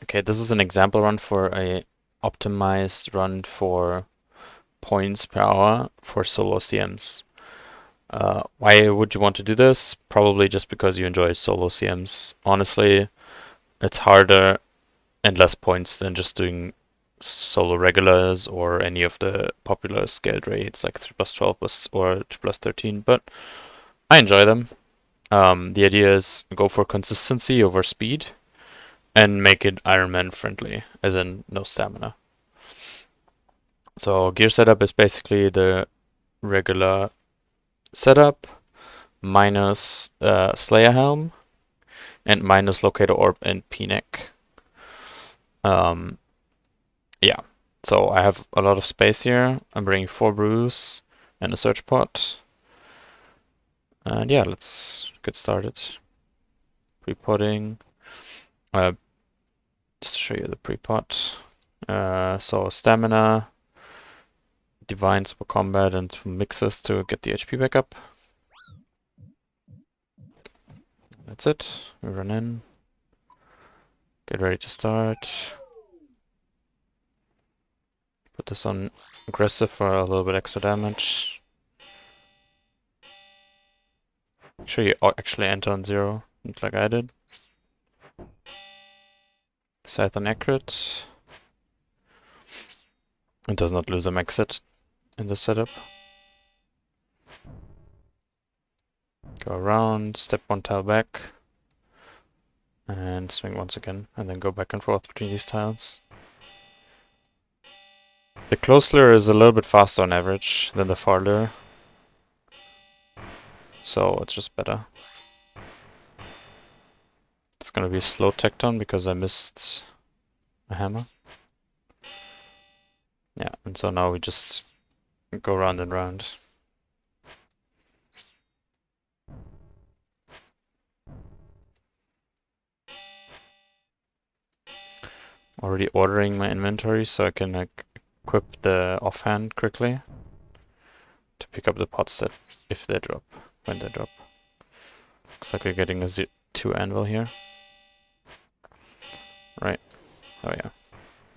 Okay, this is an example run for a optimized run for points per hour for solo CMs. Why would you want to do this? Probably just because you enjoy solo CMs. Honestly, it's harder and less points than just doing solo regulars or any of the popular scaled raids like 3+12 or 2+13, but I enjoy them. The idea is go for consistency over speed and make it Iron Man friendly, as in no stamina. So gear setup is basically the regular setup minus Slayer Helm and minus Locator Orb and P-Neck. Yeah, so I have a lot of space here. I'm bringing 4 brews and a search pot. And yeah, let's get started. Pre-potting. Just to show you the pre-pot. So stamina, divines for combat, and mixes to get the HP back up. That's it. We run in. Get ready to start. Put this on aggressive for a little bit extra damage. Make sure you actually enter on 0, like I did. Scythe on accurate. It does not lose a max hit in the setup. Go around, step 1 tile back, and swing once again, and then go back and forth between these tiles. The close lure is a little bit faster on average than the far lure, so it's just better. It's gonna be a slow tecton because I missed a hammer. Yeah, and so now we just go round and round. Already ordering my inventory so I can equip the offhand quickly to pick up the pots that if they drop, when they drop. Looks like we're getting a 2 anvil here. Right. Oh yeah.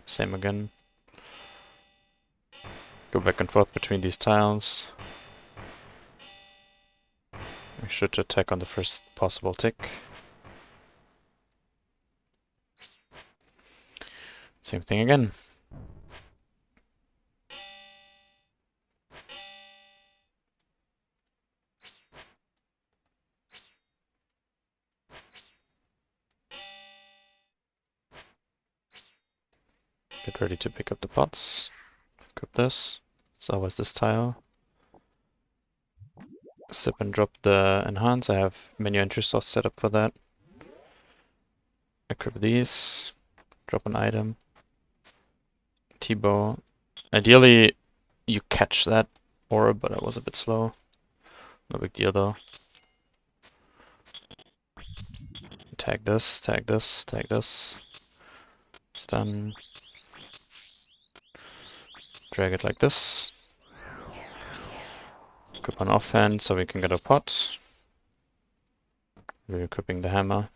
Same again. Go back and forth between these tiles. Make sure to attack on the first possible tick. Same thing again. Get ready to pick up the pots. Equip this. It's always this tile. Sip and drop the enhance. I have menu entry slots set up for that. Equip these. Drop an item. Tbow. Ideally, you catch that orb, but I was a bit slow. No big deal though. Tag this, tag this, tag this. Stun. Drag it like this. Equip an offhand so we can get a pot. We're equipping the hammer.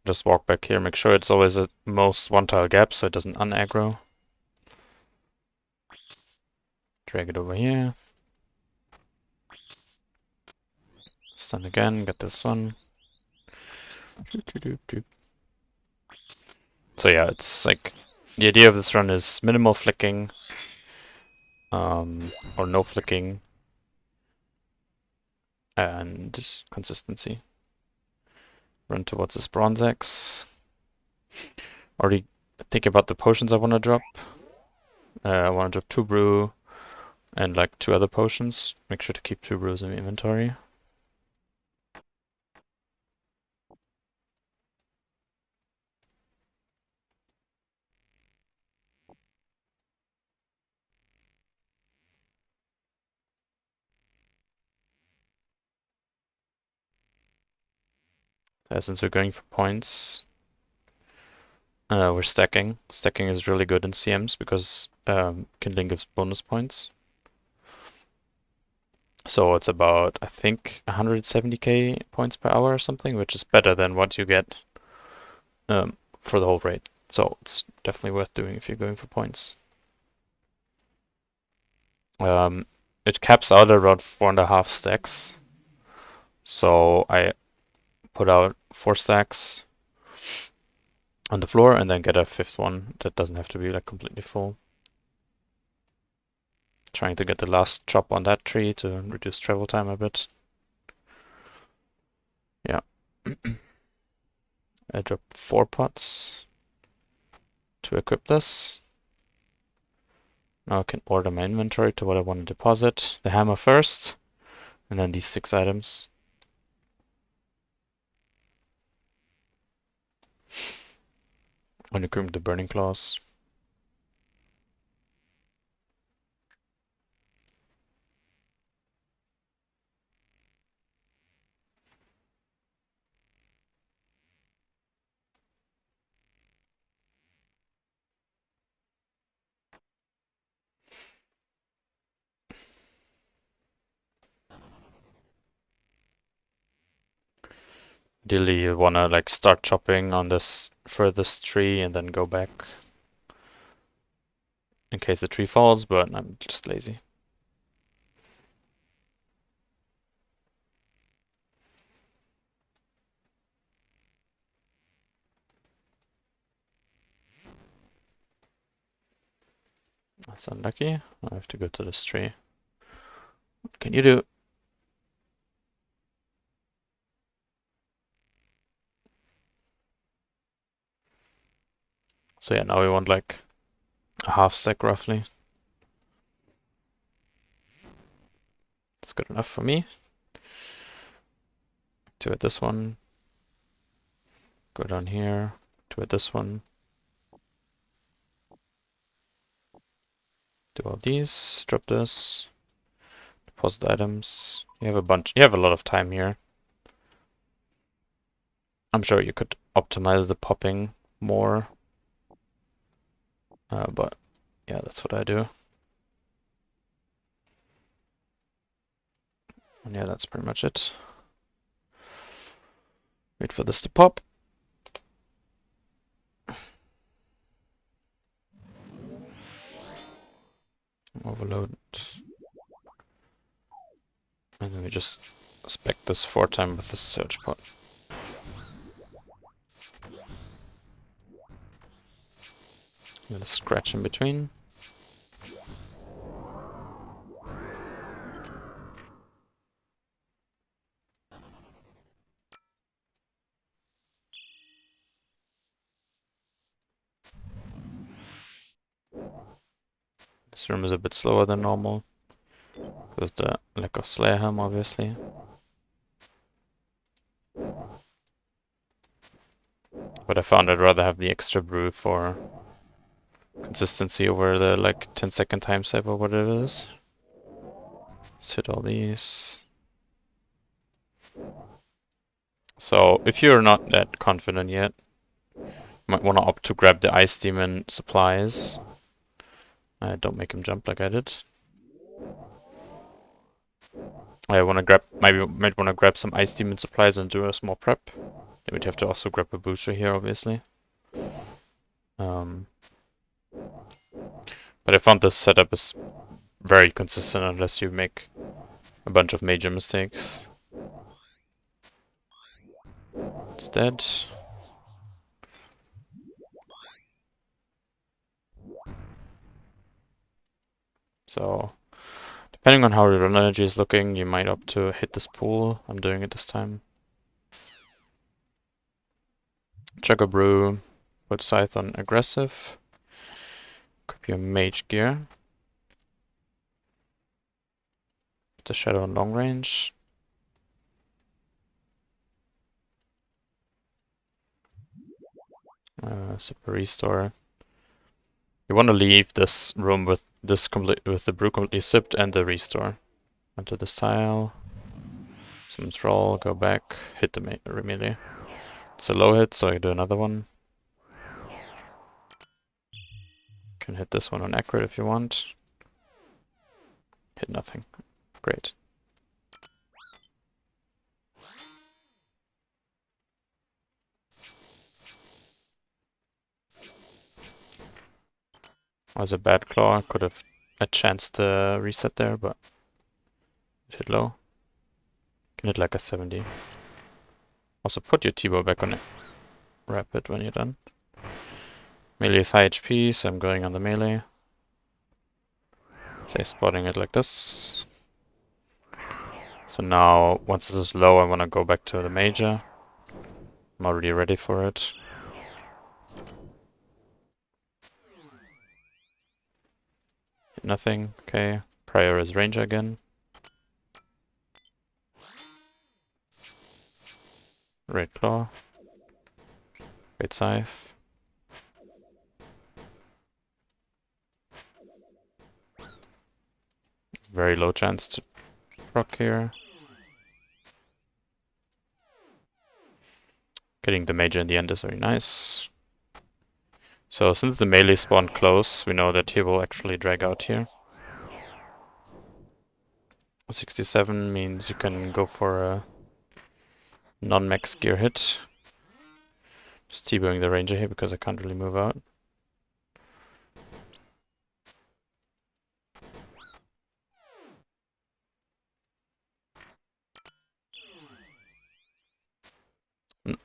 Just walk back here, make sure it's always at most 1 tile gap so it doesn't unaggro. Drag it over here. Stun again, get this one. So yeah, it's like, the idea of this run is minimal flicking, or no flicking, and just consistency. Run towards this bronze axe. Already think about the potions I want to drop. I want to drop 2 brew and like 2 other potions. Make sure to keep 2 brews in the inventory. Since we're going for points, we're stacking. Stacking is really good in CMs because Kindling gives bonus points. So it's about, I think, 170k points per hour or something, which is better than what you get for the whole raid. So it's definitely worth doing if you're going for points. It caps out around 4.5 stacks. So I put out 4 stacks on the floor and then get a 5th one that doesn't have to be like completely full. Trying to get the last chop on that tree to reduce travel time a bit. Yeah. I dropped 4 pots to equip this. Now I can order my inventory to what I want to deposit. The hammer first, and then these 6 items. When you equip the burning claws. Ideally, you wanna like start chopping on this furthest tree and then go back in case the tree falls, but I'm just lazy. That's unlucky. I have to go to this tree. What can you do? So yeah, now we want like a half stack roughly. That's good enough for me. Activate this one. Go down here. Activate this one. Do all these. Drop this. Deposit items. You have a bunch. You have a lot of time here. I'm sure you could optimize the popping more. But yeah, that's what I do. And yeah, that's pretty much it. Wait for this to pop. Overload. And then we just spec this 4 times with the search pot. Get a scratch in between. This room is a bit slower than normal with the lack of Slayer Helm, obviously. But I found I'd rather have the extra brew for consistency over the like 10-second time save or whatever it is. Let's hit all these. So if you're not that confident yet, you might want to opt to grab the Ice Demon supplies. Don't make him jump like I did. I want to grab, might want to grab some Ice Demon supplies and do a small prep. Then we'd have to also grab a booster here, obviously. But I found this setup is very consistent unless you make a bunch of major mistakes. It's dead. So, depending on how your run energy is looking, you might opt to hit this pool. I'm doing it this time. Chug a brew. Put Scythe on aggressive. Equip your mage gear. Put the shadow on long range. Super restore. You want to leave this room with this with the brew completely sipped and the restore. Onto this tile. Some troll, go back, hit the melee. It's a low hit, so I do another one. Can hit this one on accurate if you want. Hit nothing. Great. Was a bad claw. Could have a chance to reset there, but it hit low. Can hit like a 70. Also put your Tbow back on it. Rapid when you're done. Melee is high HP, so I'm going on the melee. Say spotting it like this. So now, once this is low, I want to go back to the major. I'm already ready for it. Nothing, okay. Prior is ranger again. Red claw. Great Scythe. Very low chance to proc here. Getting the major in the end is very nice. So since the melee spawned close, we know that he will actually drag out here. 67 means you can go for a non-max gear hit. Just Tbowing the ranger here because I can't really move out.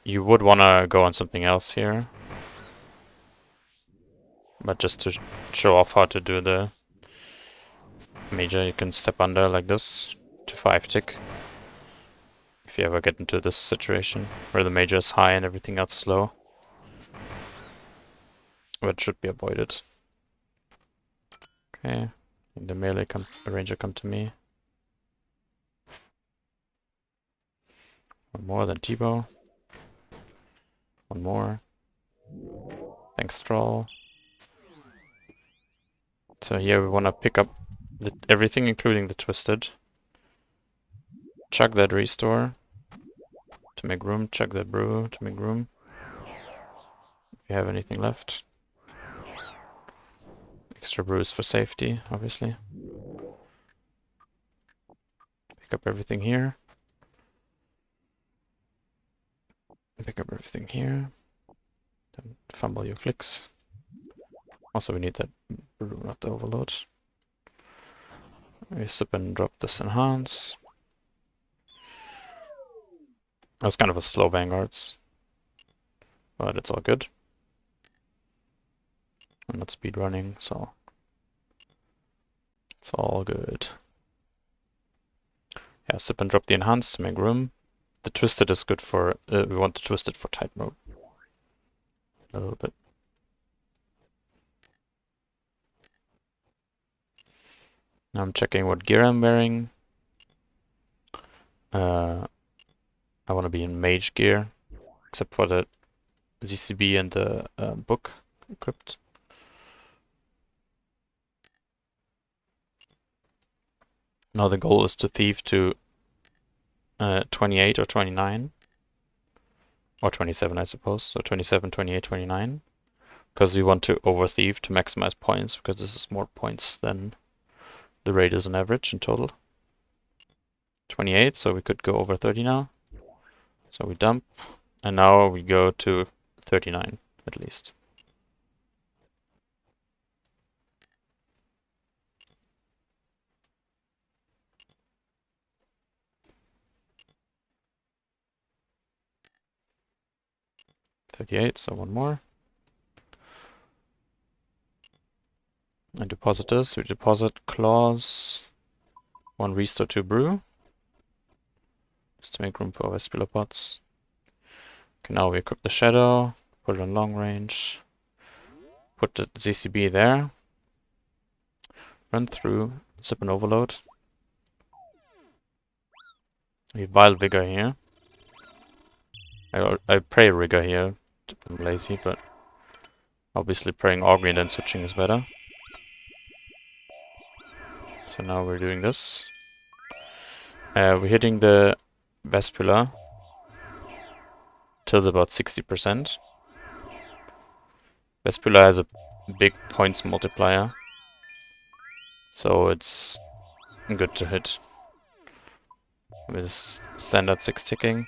You would want to go on something else here. But just to show off how to do the major, you can step under like this to 5-tick. If you ever get into this situation where the major is high and everything else is low. But should be avoided. Okay, the melee the ranger come to me. One more than Tbow. One more. Thanks, Troll. So here we want to pick up everything, including the Twisted. Chug that Restore to make room. Chug that Brew to make room. If you have anything left. Extra brews for safety, obviously. Pick up everything here. Pick up everything here. Don't fumble your clicks. Also, we need that brew, not the overload. We sip and drop this enhance. That was kind of a slow Vanguards, but it's all good. I'm not speed running, so it's all good. Yeah, sip and drop the enhance to make room. The Twisted is good for, we want the Twisted for tight mode. A little bit. Now I'm checking what gear I'm wearing. I want to be in mage gear, except for the ZCB and the book equipped. Now the goal is to thief to 28 or 29. Or 27, I suppose. So 27, 28, 29. Because we want to over thief to maximize points, because this is more points than the raid is on average in total. 28, so we could go over 30 now. So we dump, and now we go to 39 at least. So one more. And deposit this. We deposit claws. One restore, 2 brew. Just to make room for Vaspula pots. Okay, now we equip the shadow. Put it on long range. Put the ZCB there. Run through. Sip and overload. We Vile Vigor here. I pray Rigor here. I'm lazy, but obviously praying Augury and then switching is better. So now we're doing this. We're hitting the Vaspula till about 60%. Vaspula has a big points multiplier, so it's good to hit with standard 6-ticking.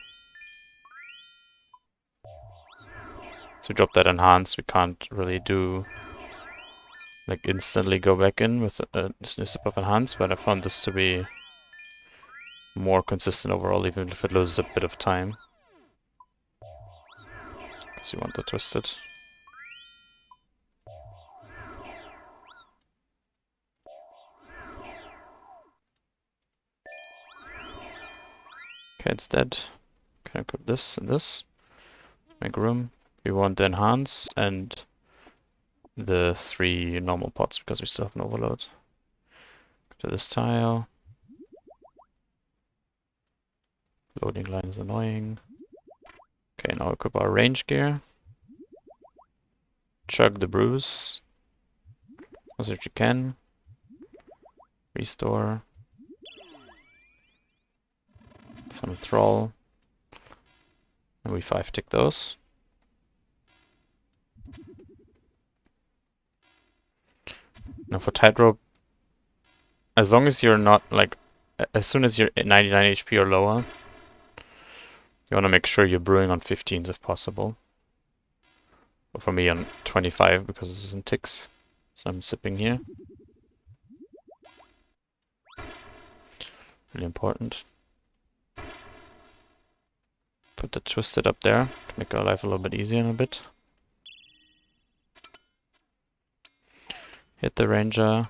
So we drop that enhance, we can't really do like instantly go back in with a new sip of enhance, but I found this to be more consistent overall, even if it loses a bit of time. Because you want the twisted. Okay, it's dead. Can I equip this and this? Make room. We want the enhance and the 3 normal pots because we still have an overload. Go to this tile. Loading line is annoying. Okay, now equip our range gear. Chug the bruise as if you can. Restore. Some thrall. And we 5-tick those. Now for tightrope, as long as you're not like, as soon as you're at 99 HP or lower, you want to make sure you're brewing on 15s if possible. Or for me on 25 because this is some ticks. So I'm sipping here. Really important. Put the twisted up there to make our life a little bit easier in a bit. Hit the ranger.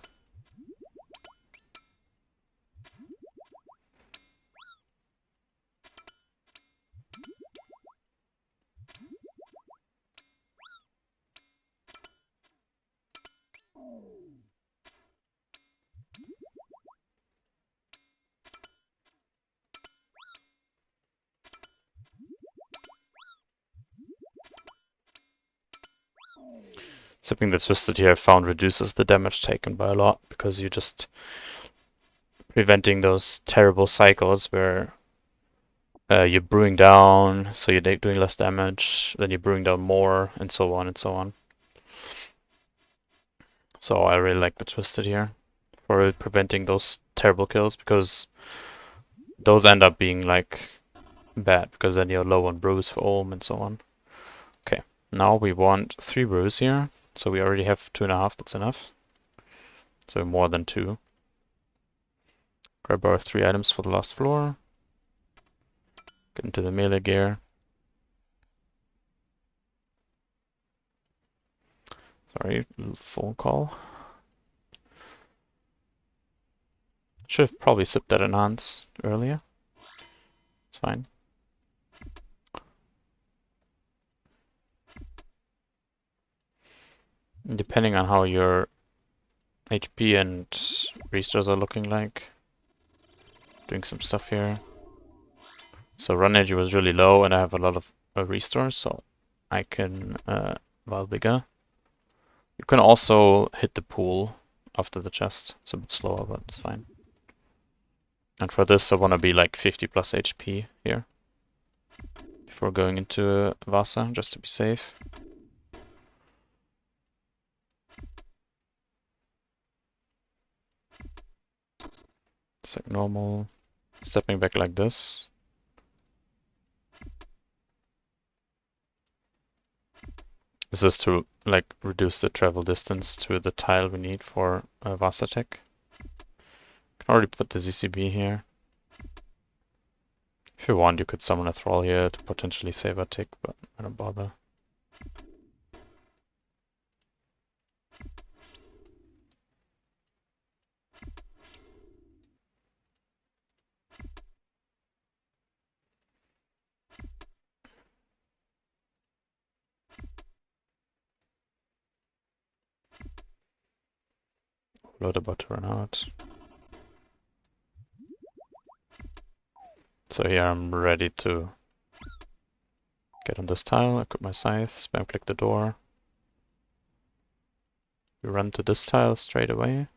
Sipping the twisted here I found reduces the damage taken by a lot because you're just preventing those terrible cycles where you're brewing down, so you're doing less damage, then you're brewing down more, and so on and so on. So I really like the twisted here for preventing those terrible kills because those end up being like bad because then you're low on brews for Olm and so on. Okay, now we want 3 brews here. So we already have 2.5, that's enough. So more than 2. Grab our 3 items for the last floor. Get into the melee gear. Sorry, little phone call. Should have probably sipped that enhance earlier. It's fine. Depending on how your HP and restores are looking like. Doing some stuff here. So run energy was really low and I have a lot of restores, so I can while bigger. You can also hit the pool after the chest. It's a bit slower, but it's fine. And for this I want to be like 50 plus HP here. Before going into Vasa, just to be safe. It's like normal. Stepping back like this. This is to like reduce the travel distance to the tile we need for Vasa tech. Can already put the ZCB here. If you want, you could summon a thrall here to potentially save a tick, but I don't bother. Load about to run out. So here I'm ready to get on this tile, equip my scythe, spam click the door. We run to this tile straight away.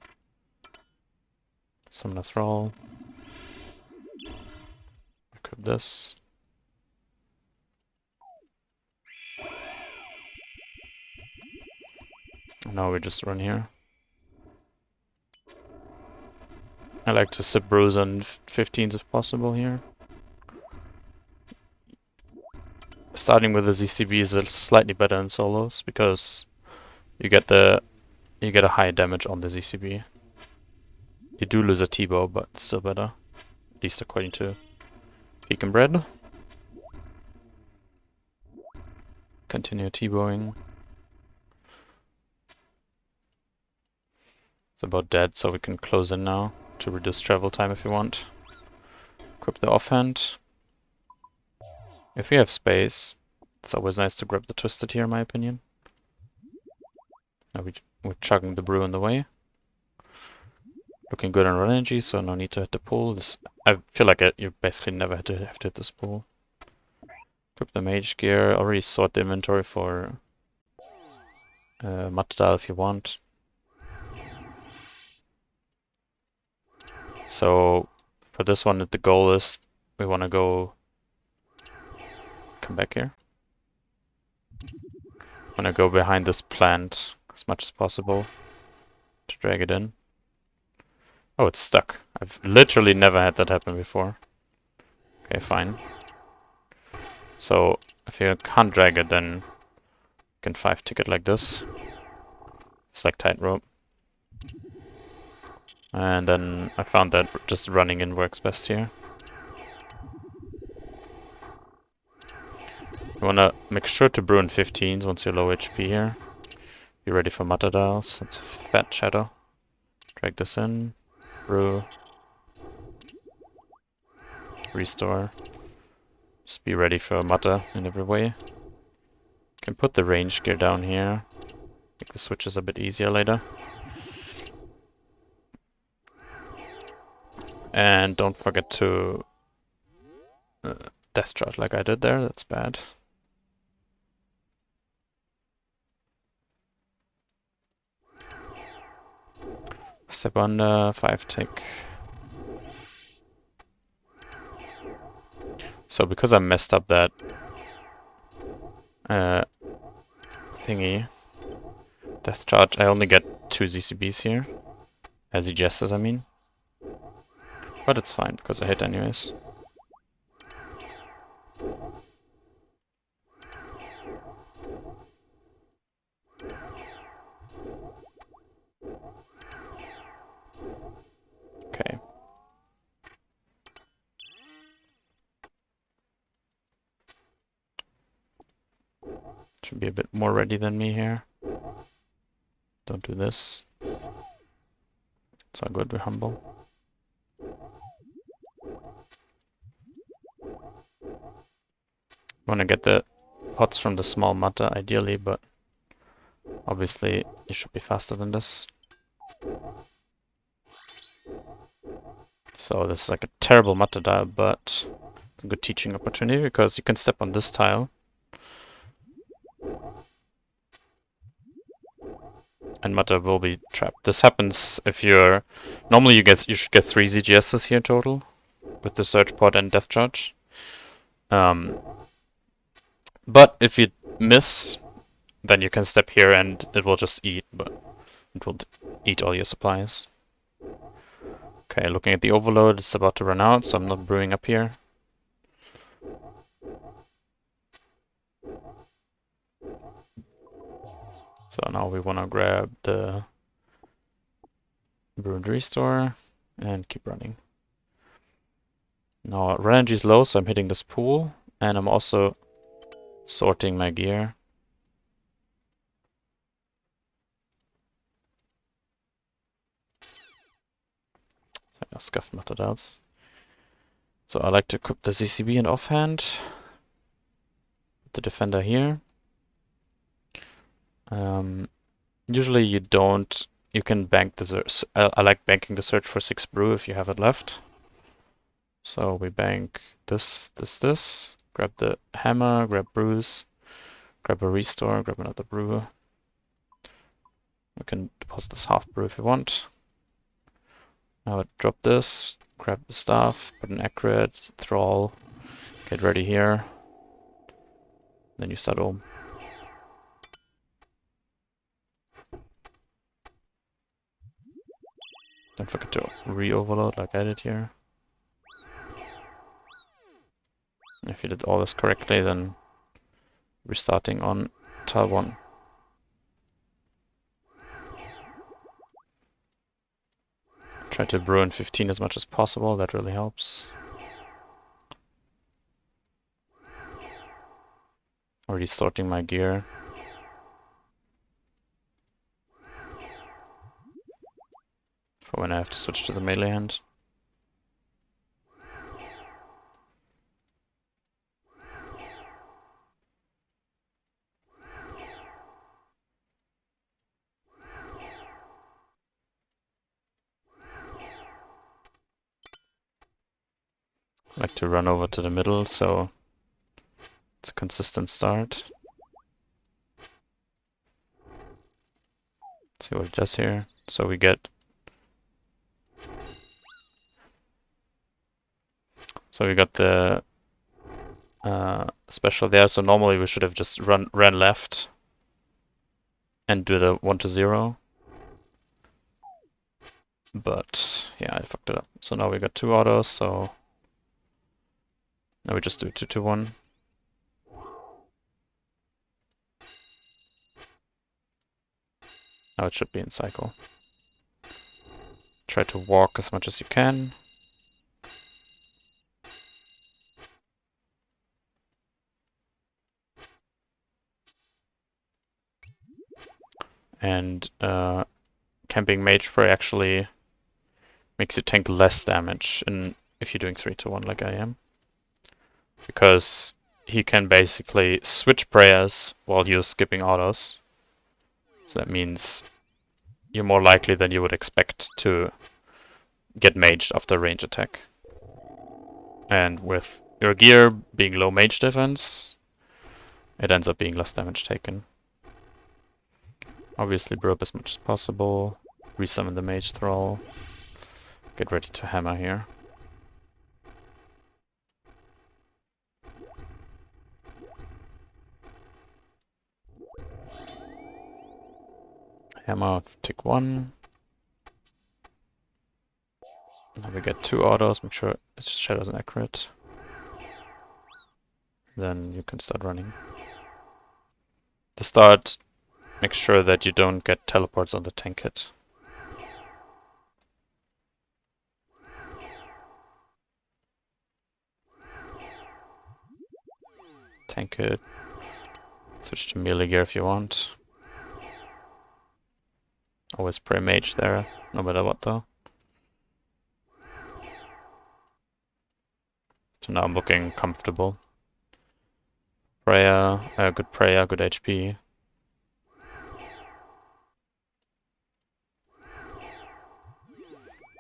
Summon a thrall. Equip this. And now we just run here. I like to sip brews on 15s if possible here. Starting with the ZCB is slightly better in solos because you get the you get a high damage on the ZCB. You do lose a Tbow, but it's still better. At least according to Peak and Bread. Continue Tbowing. It's about dead, so we can close in now to reduce travel time if you want. Equip the offhand. If we have space, it's always nice to grab the Twisted here, in my opinion. Now we're chugging the brew in the way. Looking good on run energy, so no need to hit the pool. I feel like you basically never have to hit this pool. Equip the mage gear. Already sort the inventory for Mutile if you want. So for this one, the goal is we want to go. Come back here. Want to go behind this plant as much as possible to drag it in. Oh, it's stuck. I've literally never had that happen before. Okay, fine. So if you can't drag it, then you can 5-tick it like this. It's like tightrope. And then I found that just running in works best here. You wanna make sure to brew in 15s once you're low HP here. Be ready for Mutiles. That's a fat shadow. Drag this in. Brew. Restore. Just be ready for Mutta in every way. Can put the range gear down here. Make the switches a bit easier later. And don't forget to death charge like I did there. That's bad. Step on the 5-tick. So because I messed up that thingy, death charge, I only get 2 ZCBs here. As he guesses, I mean. But it's fine because I hit anyways. Okay. Should be a bit more ready than me here. Don't do this. It's all good, we're humble. Want to get the pots from the small Mutta ideally, but obviously you should be faster than this. So this is like a terrible Mutta dial, but it's a good teaching opportunity because you can step on this tile. And Mutta will be trapped. This happens if you're... Normally you should get 3 ZGSs here total with the Surge Pod and Death Charge. But if you miss, then you can step here and it will just eat, but it will eat all your supplies. Okay, looking at the overload, it's about to run out, so I'm not brewing up here. So now we want to grab the brew and restore and keep running. Now run energy is low, so I'm hitting this pool, and I'm also sorting my gear. So I scuffed Mutiles. So I like to equip the ZCB in offhand. Put the defender here. Usually you don't. You can bank the search. I like banking the search for 6 brew if you have it left. So we bank this. Grab the hammer, grab brews, grab a restore, grab another brew. We can deposit this half brew if you want. Now I drop this, grab the staff, put an accurate, thrall, get ready here. Then you start home. Don't forget to re-overload like I did here. If you did all this correctly, then we're starting on tile 1. Try to brew in 15 as much as possible, that really helps. Already sorting my gear. For when I have to switch to the melee hand. I like to run over to the middle, so it's a consistent start. Let's see what it does here. So we get... So we got the special there, so normally we should have just ran left and do the 1 to 0. But yeah, I fucked it up. So now we got 2 autos, so now we just do 2 to 1. Now it should be in cycle. Try to walk as much as you can. And camping mage spray actually makes you tank less damage if you're doing 3 to 1 like I am. Because he can basically switch prayers while you're skipping autos. So that means you're more likely than you would expect to get maged after a range attack. And with your gear being low mage defense, it ends up being less damage taken. Obviously brew up as much as possible, resummon the mage thrall, get ready to hammer here. Hammer, tick 1. Now we get 2 autos, make sure its shadows are accurate. Then you can start running. To start, make sure that you don't get teleports on the tank hit. Tank hit. Switch to melee gear if you want. Always pray mage there, no matter what though. So now I'm looking comfortable. Prayer, good prayer, good HP.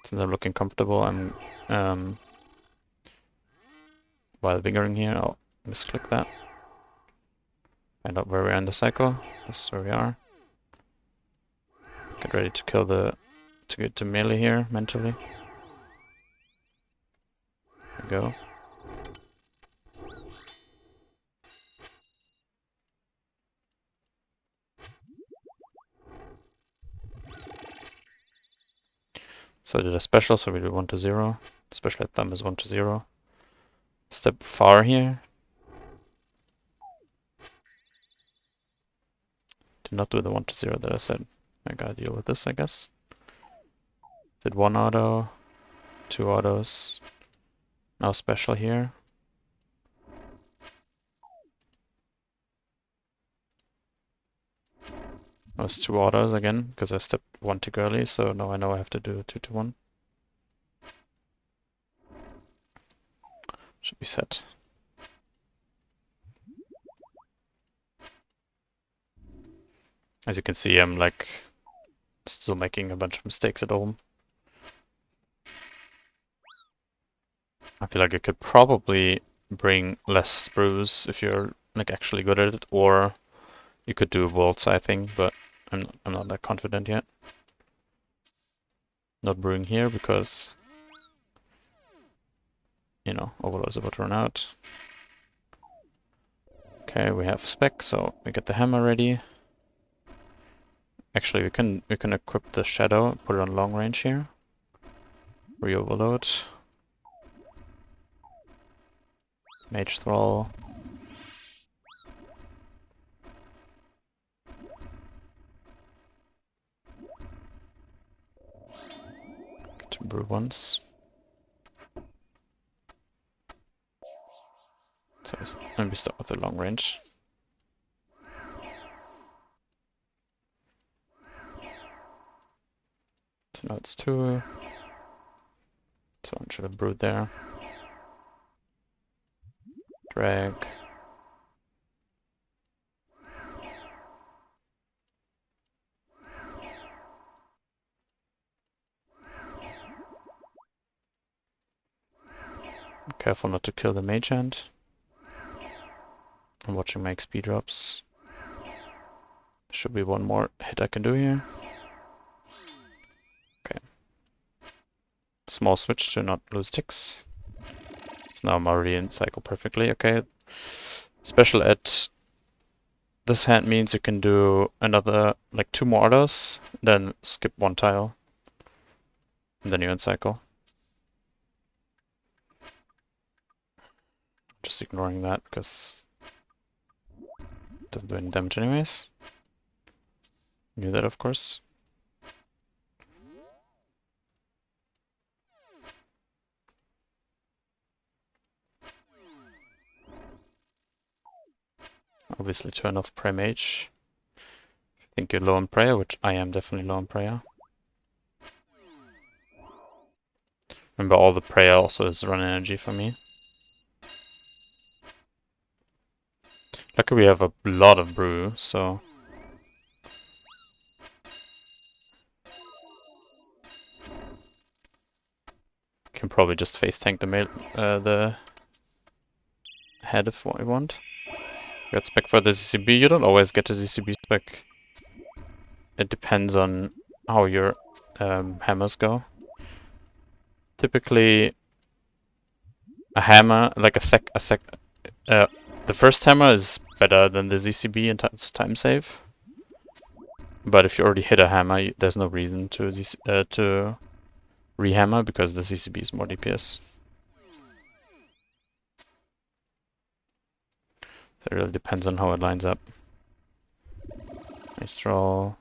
Since I'm looking comfortable, I'm while fingering here, I'll misclick that. Find out where we are in the cycle. This is where we are. Get ready to kill to get to melee here mentally. There we go. So I did a special, so we do 1 to 0. Special at thumb is 1 to 0. Step far here. Did not do the 1 to 0 that I said. I gotta deal with this, I guess. Did 1 auto, 2 autos. Now special here. That was 2 autos again, because I stepped 1 too early, so now I know I have to do 2 to 1. Should be set. As you can see, I'm like still making a bunch of mistakes at home. I feel like I could probably bring less brews if you're like actually good at it, or you could do world scything, but I'm not that confident yet. Not brewing here because, you know, Overlord is about to run out. Okay, we have spec, so we get the hammer ready. Actually, we can equip the shadow, put it on long range here. Re-overload. Mage thrall. Get to brew once. So let me start with the long range. So now it's 2. So one should have brewed there. Drag. Careful not to kill the mage hand. I'm watching my XP drops. Should be one more hit I can do here. Okay. Small switch to not lose ticks. So now I'm already in cycle perfectly. Okay. Special at this hand means you can do another, like 2 more orders, then skip 1 tile. And then you're in cycle. Just ignoring that because it doesn't do any damage anyways. Knew that, of course. Obviously turn off Prayer Mage. If you think you're low on prayer, which I am definitely low on prayer. Remember, all the prayer also is run energy for me. Luckily we have a lot of brew, so... Can probably just face tank the head if what we want. Got spec for the ZCB. You don't always get a ZCB spec. It depends on how your hammers go. Typically, a hammer, like the first hammer is better than the ZCB in terms of time save. But if you already hit a hammer, there's no reason to rehammer because the ZCB is more DPS. It really depends on how it lines up. Nice roll.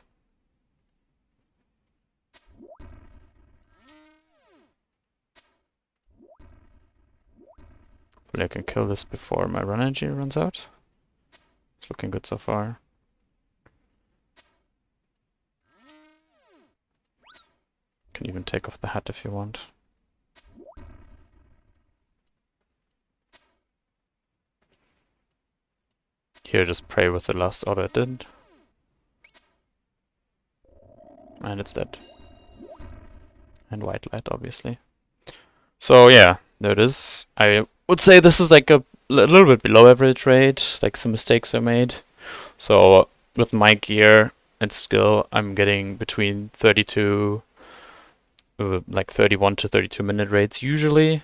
Hopefully I can kill this before my run energy runs out. It's looking good so far. Can even take off the hat if you want. Here, just pray with the last order it did. And it's dead. And white light, obviously. So yeah, there it is. I would say this is like a little bit below average rate, like some mistakes are made. So with my gear and skill, I'm getting between 32, like 31 to 32 minute rates usually.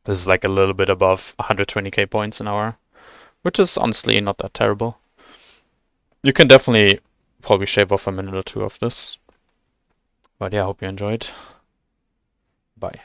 This is like a little bit above 120k points an hour, which is honestly not that terrible. You can definitely probably shave off a minute or 2 of this. But yeah, I hope you enjoyed. Bye.